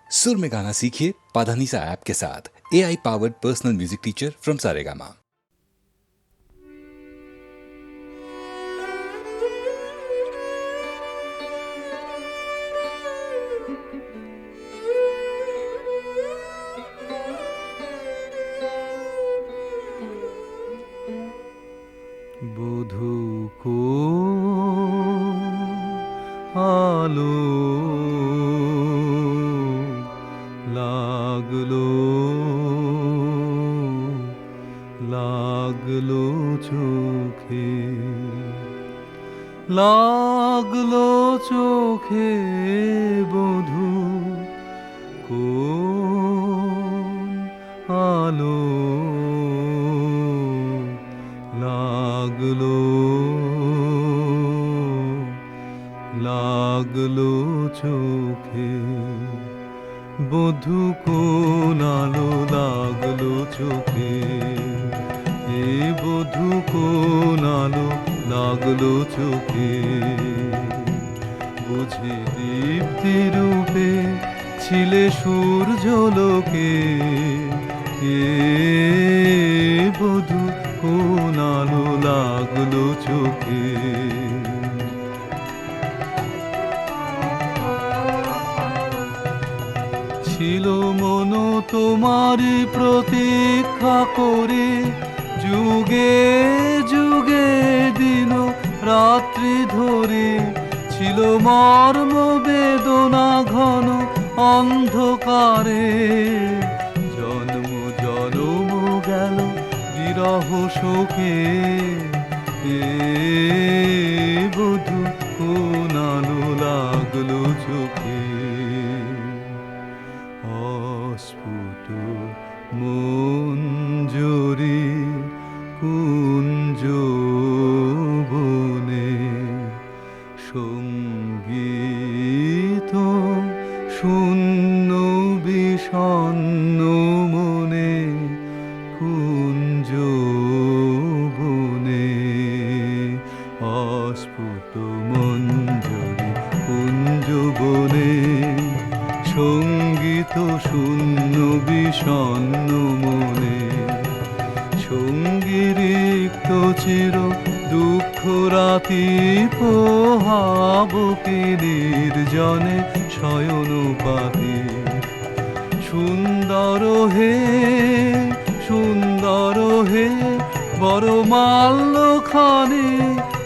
सुर में गाना सीखिए पाधानीसा ऐप के साथ। AI powered personal music teacher from Saregama. বধূ কো আলো লাগলো লাগলো চোখে, লাগলো চোখে বধূ কোন আলো লাগলো লাগলো চোখে, বধূ কোন আলো লাগলো চোখে, এ বধূ কোন আলো লাগলো চোখে, বুঝি দীপ্তি রূপে ছিলে সূর্যলোকে, এ বধূ কোন আলো লাগলো চোখে। ছিল মন তোমারই প্রতীক্ষা করে, যুগে যুগে দিন রাত্রি ধরে, ছিল মর্ম বেদনা ঘন অন্ধকারে, জন্ম জনম গেল বিরহ শোকে, এ বধূ কোন আলো লাগলো চোখে। অস্ফুট মঞ্জরি কুঞ্জ বনে, সঙ্গীত শূন্য বিষণ্ণ মনে, কুঞ্জ বনে, অস্ফুট মঞ্জরি কুঞ্জ বনে, সঙ্গীত শূন্য বিষণ্ণ মনে, সঙ্গী রিক্ত চির দুঃখ রাতি পোহাবকে নির্জনে শয়ন পাতি, সুন্দর হে সুন্দর হে বড় মাল্য খানে,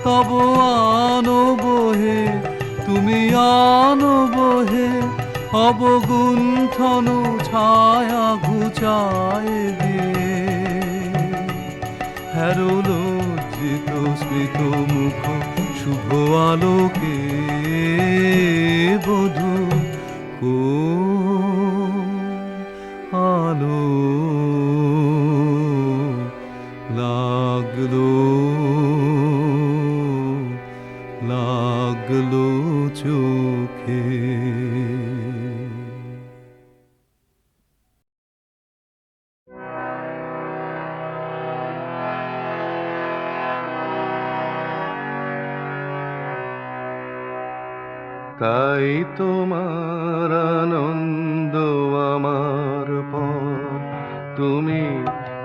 তব আনব হে তুমি আনব হে, অবগুণ্ঠন ছায়া ঘুচায় দিয়ে, হ্যারো লজ্জিত স্মিত মুখ শুভ আলোকে, বধূ কোন আলো লাগলো লাগলো চোখে। তাই তোমার আনন্দ আমার পর, তুমি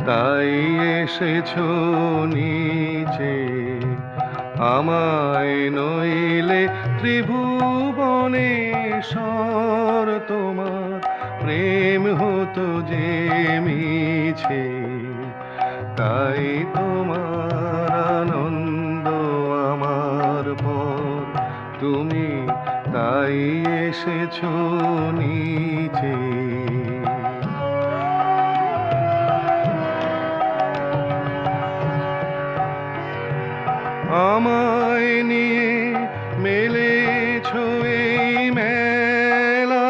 তাই এসেছো নিচে, আমায় নইলে ত্রিভুবনেশ্বর তোমার প্রেম হতো যে মিছে, তাই তোমার আনন্দ আমার পর, তুমি তাই এসেছো নিচে। আমায় নিয়ে মেলেছো এই মেলা,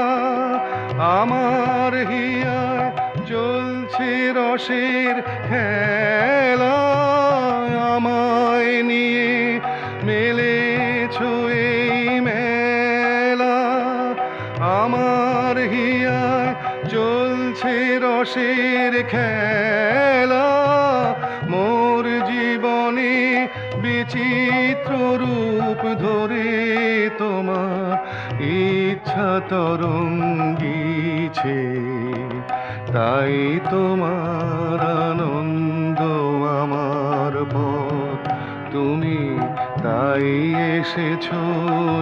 আমার হিয়ায় চলছে রসের খেলা, আমায় নিয়ে মেলেছো এই মেলা, আমার হিয়ায় চলছে রসের খেলা, মোর জীবনে বিচিত্র রূপ ধরে তোমার ইচ্ছা তরঙ্গী তাই তোমার আনন্দ আমার পথ, তুমি তাই এসেছো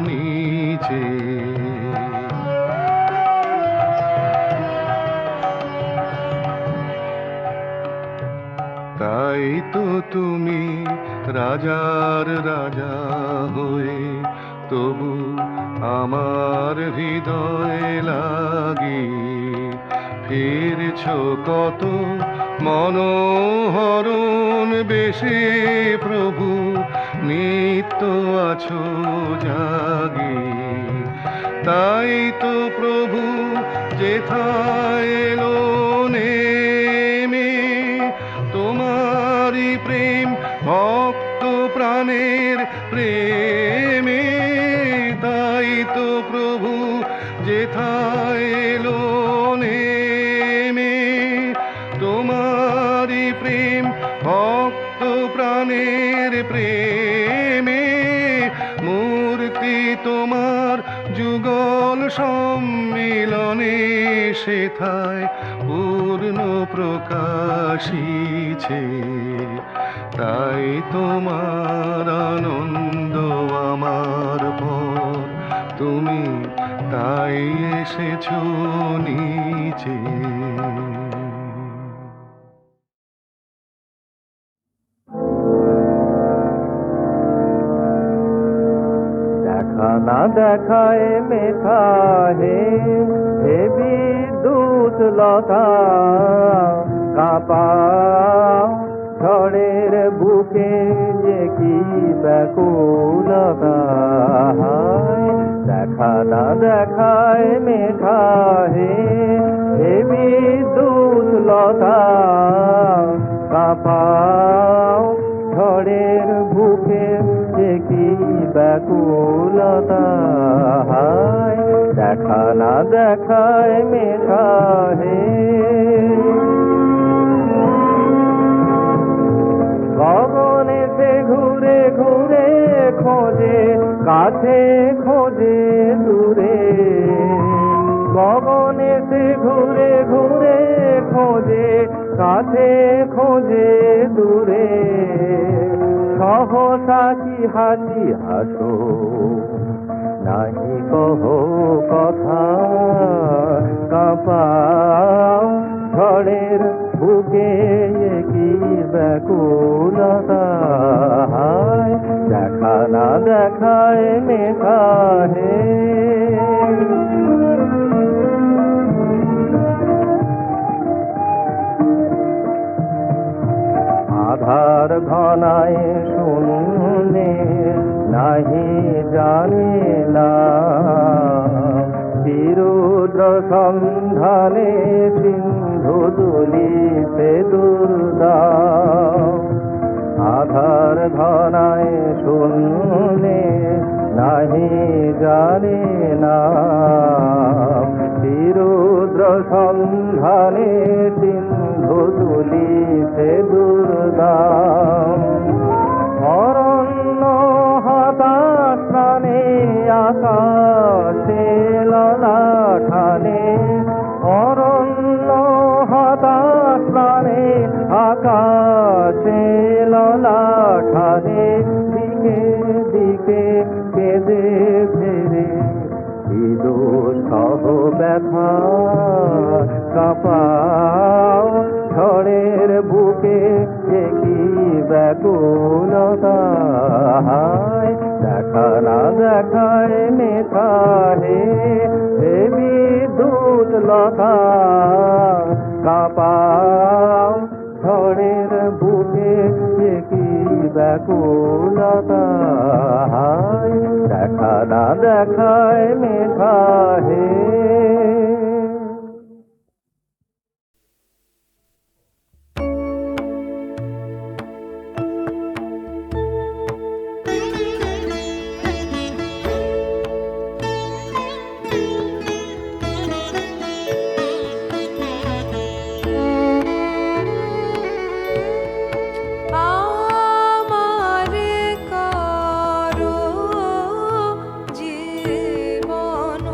নিচে। তাই তো তুমি রাজার রাজা হয়ে তবু আমার হৃদয় লাগি ফিরছ কত মনোহরণ বেশে প্রভু, নিত্য আছো জাগি। তাই তো প্রভু যেথায় এলো নেমে তোমারি প্রেম ভক্ত প্রাণের প্রেমে। তাই তো প্রভু যেথায় এলো নেমে তোমারি প্রেম ভক্ত প্রাণের প্রেমে। মূর্তি তোমার যুগল সম্মিলনে সেথায় পূর্ণ প্রকাশিছে। তাই তোমার আনন্দ আমার পথ, তুমি তাই এসেছো নিচে। দেখা না দেখায় মেঘা হে হে বিদ্যুৎ লতা, কাঁপাও ঝড়ের বুকে যে কি ব্যাকুলতা। দেখা না দেখায় মেঘা হে হে বিদ্যুৎ লতা, কাঁপাও ঝড়ের বুকে যে কি ব্যাকুলতা। দেখা না দেখায় মেঘা হে। গগনে সে ঘুরে ঘুরে খোঁজে কাছে খোঁজে দূরে, গগনে সে ঘুরে ঘুরে খোঁজে কাছে খোঁজে দূরে। সহসা কি হাসি হাসো নাহি কহো কথা, কাঁপাও ঝড়ের বুকে কি ব্যাকুলতা। দেখা না দেখায় মেঘা হে। আধার ঘনায় শুনে নাহি জানে না, চিরুদ্র সন্ধানে সিন্ধু দুলিতে দুর্দাম। আধার ঘনায় শুনে নাহি জানে না, চিরুদ্র সন্ধানে সিন্ধু দুলিতে দুর্দাম। অরণ্য হতাশ প্রাণে আকাশে ললাটানে, অরণ্য হতাশ প্রাণে আকাশে ললাটানে। দিকে দিকে কেঁদে ফেরে বিদুর সহ ব্যথা, কাঁপাও ঝড়ের বুকে যে কি ব্যাকুলতা। দেখা না দেখায় মেঘা হে হে বিদ্যুৎ লতা, কাঁপাও ঝড়ের বুকে যে কি ব্যাকুলতা। দেখা না দেখায় মেঘা হে। জীবন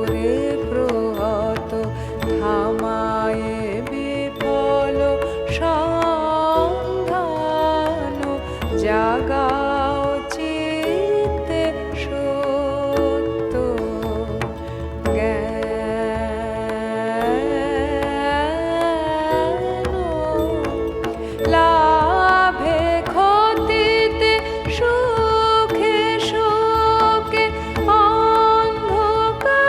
করে প্রহত থামায়ে বিফল সন্ধান জাগাও চিত্তে সত্য জ্ঞান লাভে ক্ষতিতে সুখে শোকে অন্ধকার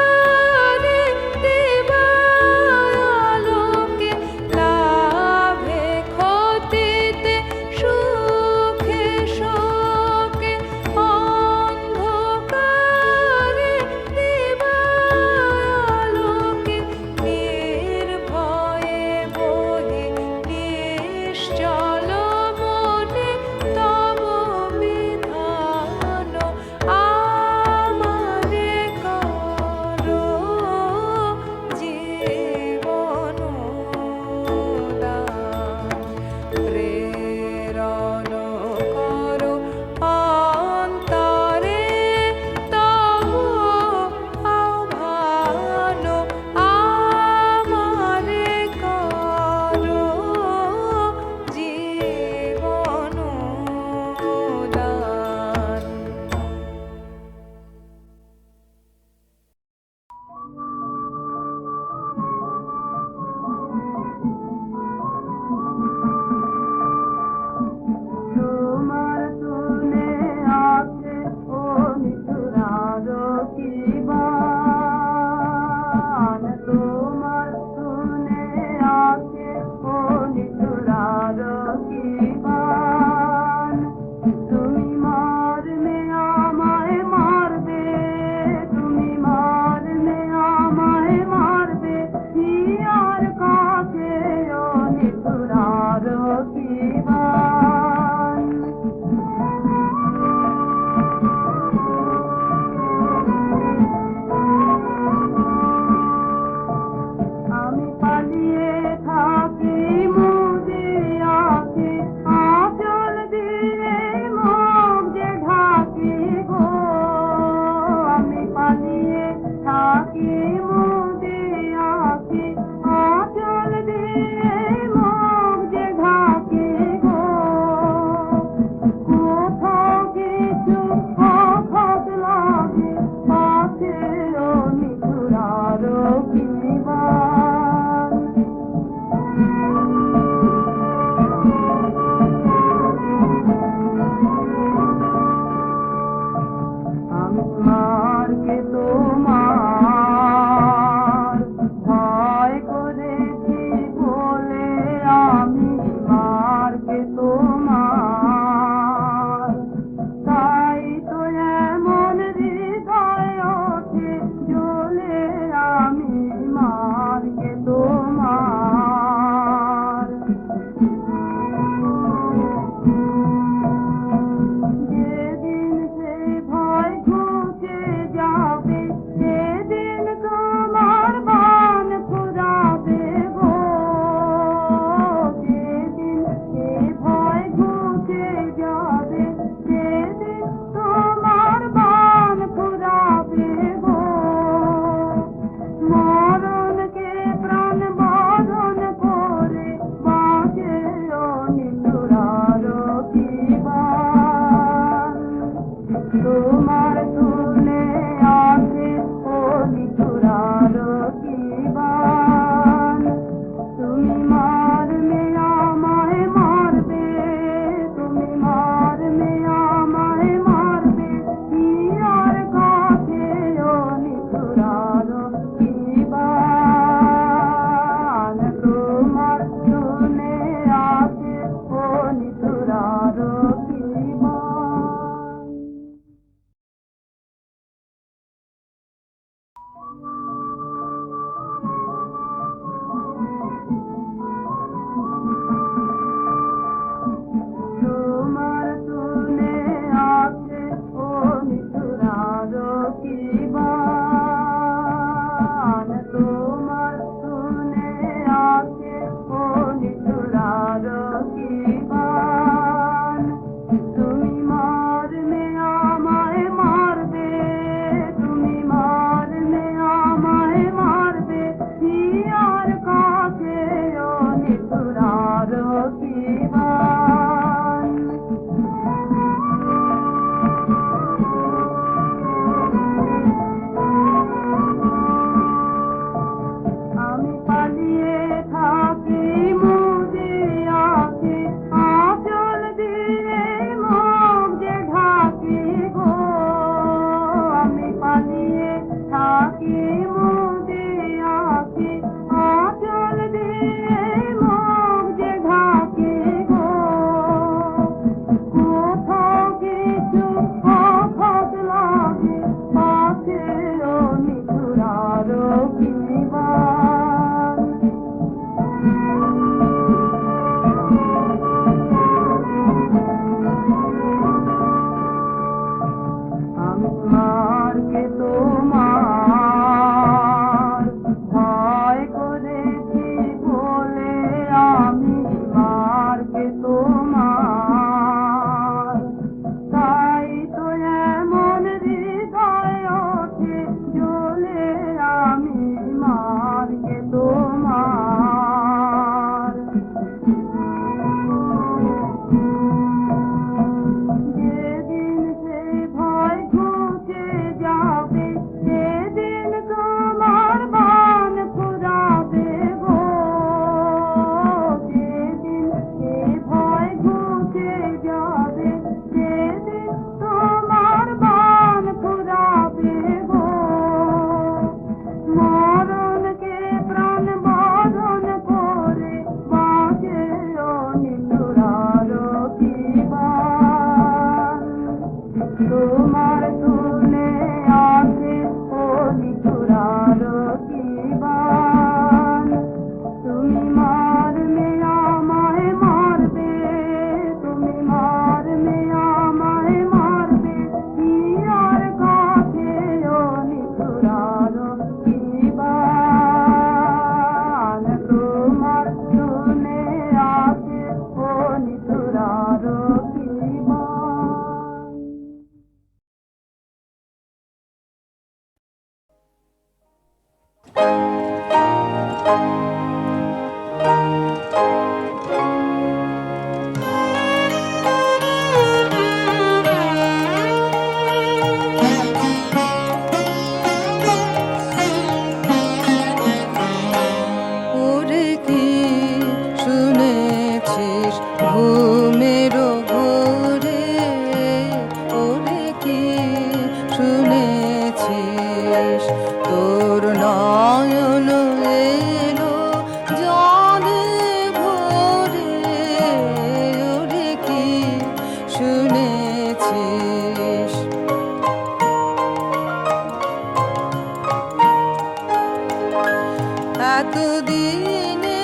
এতদিনে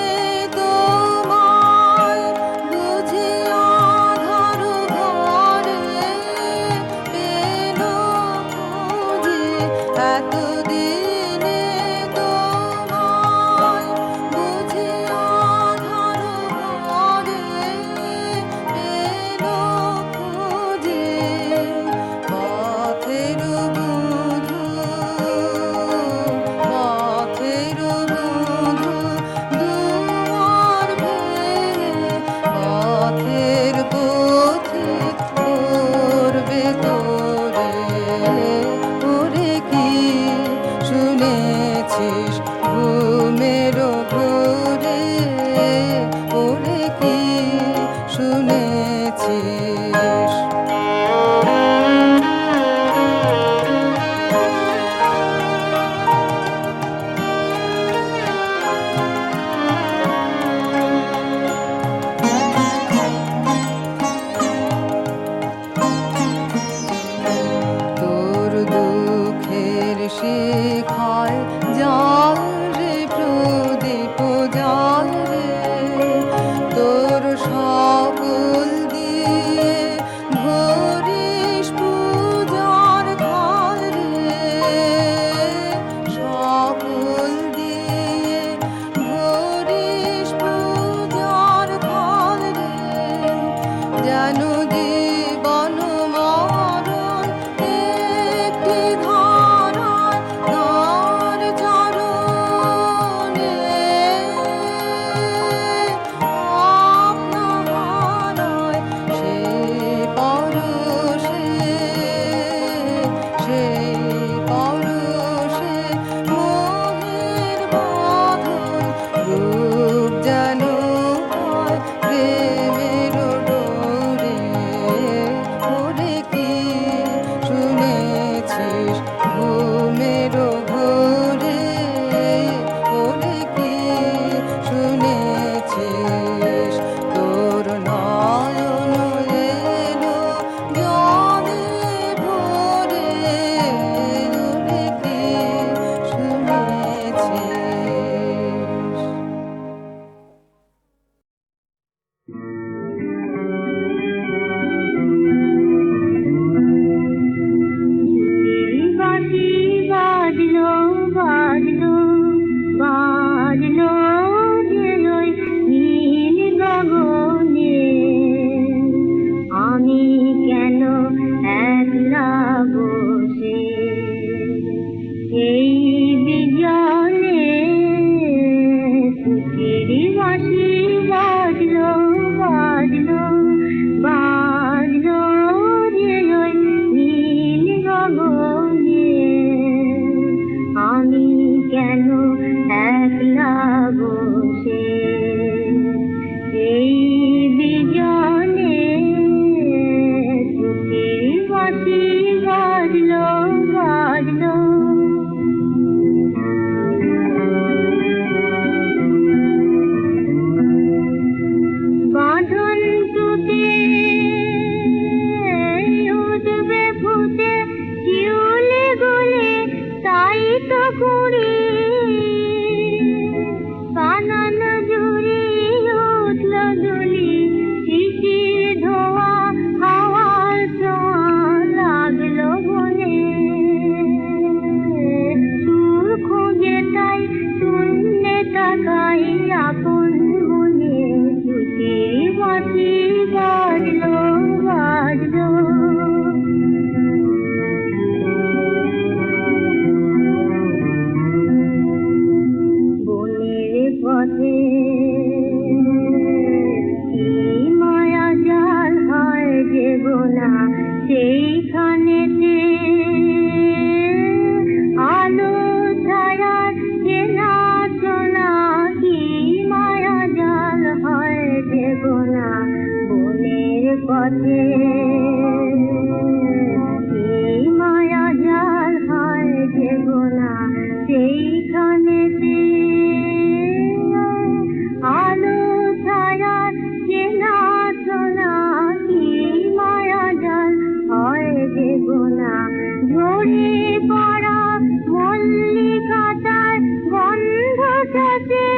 তোমায় বুঝি আধার ঘরে পেল খুঁজে, এতদিনে তোমায় বুঝি আধার ঘরে পেল খুঁজে, পথের বন্ধু পথের বন্ধু দুয়ার ভেঙে পথের পথিক করবে তোরে, ওরে কি শুনেছিস ঘুমের ঘোরে, ওরে কি শুনেছিস? তোর দুঃখের শিখায় জাল রে প্রদীপ জাল রে, তোর সকল দিয়ে ভরিস পূজার থাল রে, সকল দিয়ে ভরিস পূজার থাল রে, যেন জীবন মরণ একটি ধারায় তার চরণে, আপনারায় সে পরশে মোহের বাঁধন, রূপ যেন হয় প্রেমের ডোরে, ওরে কি শুনেছিস ঘুমের ঘোরে, ওরে কি শুনেছিস? তোর নয়ন এলো জলে ভরে, ওরে কি শুনেছিস? বাঁশি বাজলো বাজলো বাজলো যে ওই নীল গগনে, আমি কেন একলা বসে এই বিজনে, সুখের বাঁশি বাজলো বাজলো বাজলো যে ওই নীল গগনে, আমি কেন একলা বসে এই বিজনে, সুখের বাঁশি বাজলো বাজলো। বাঁধন টুটে উঠবে ফুটে শিউলি গলে, তাই তো কুড়ি কানা এসে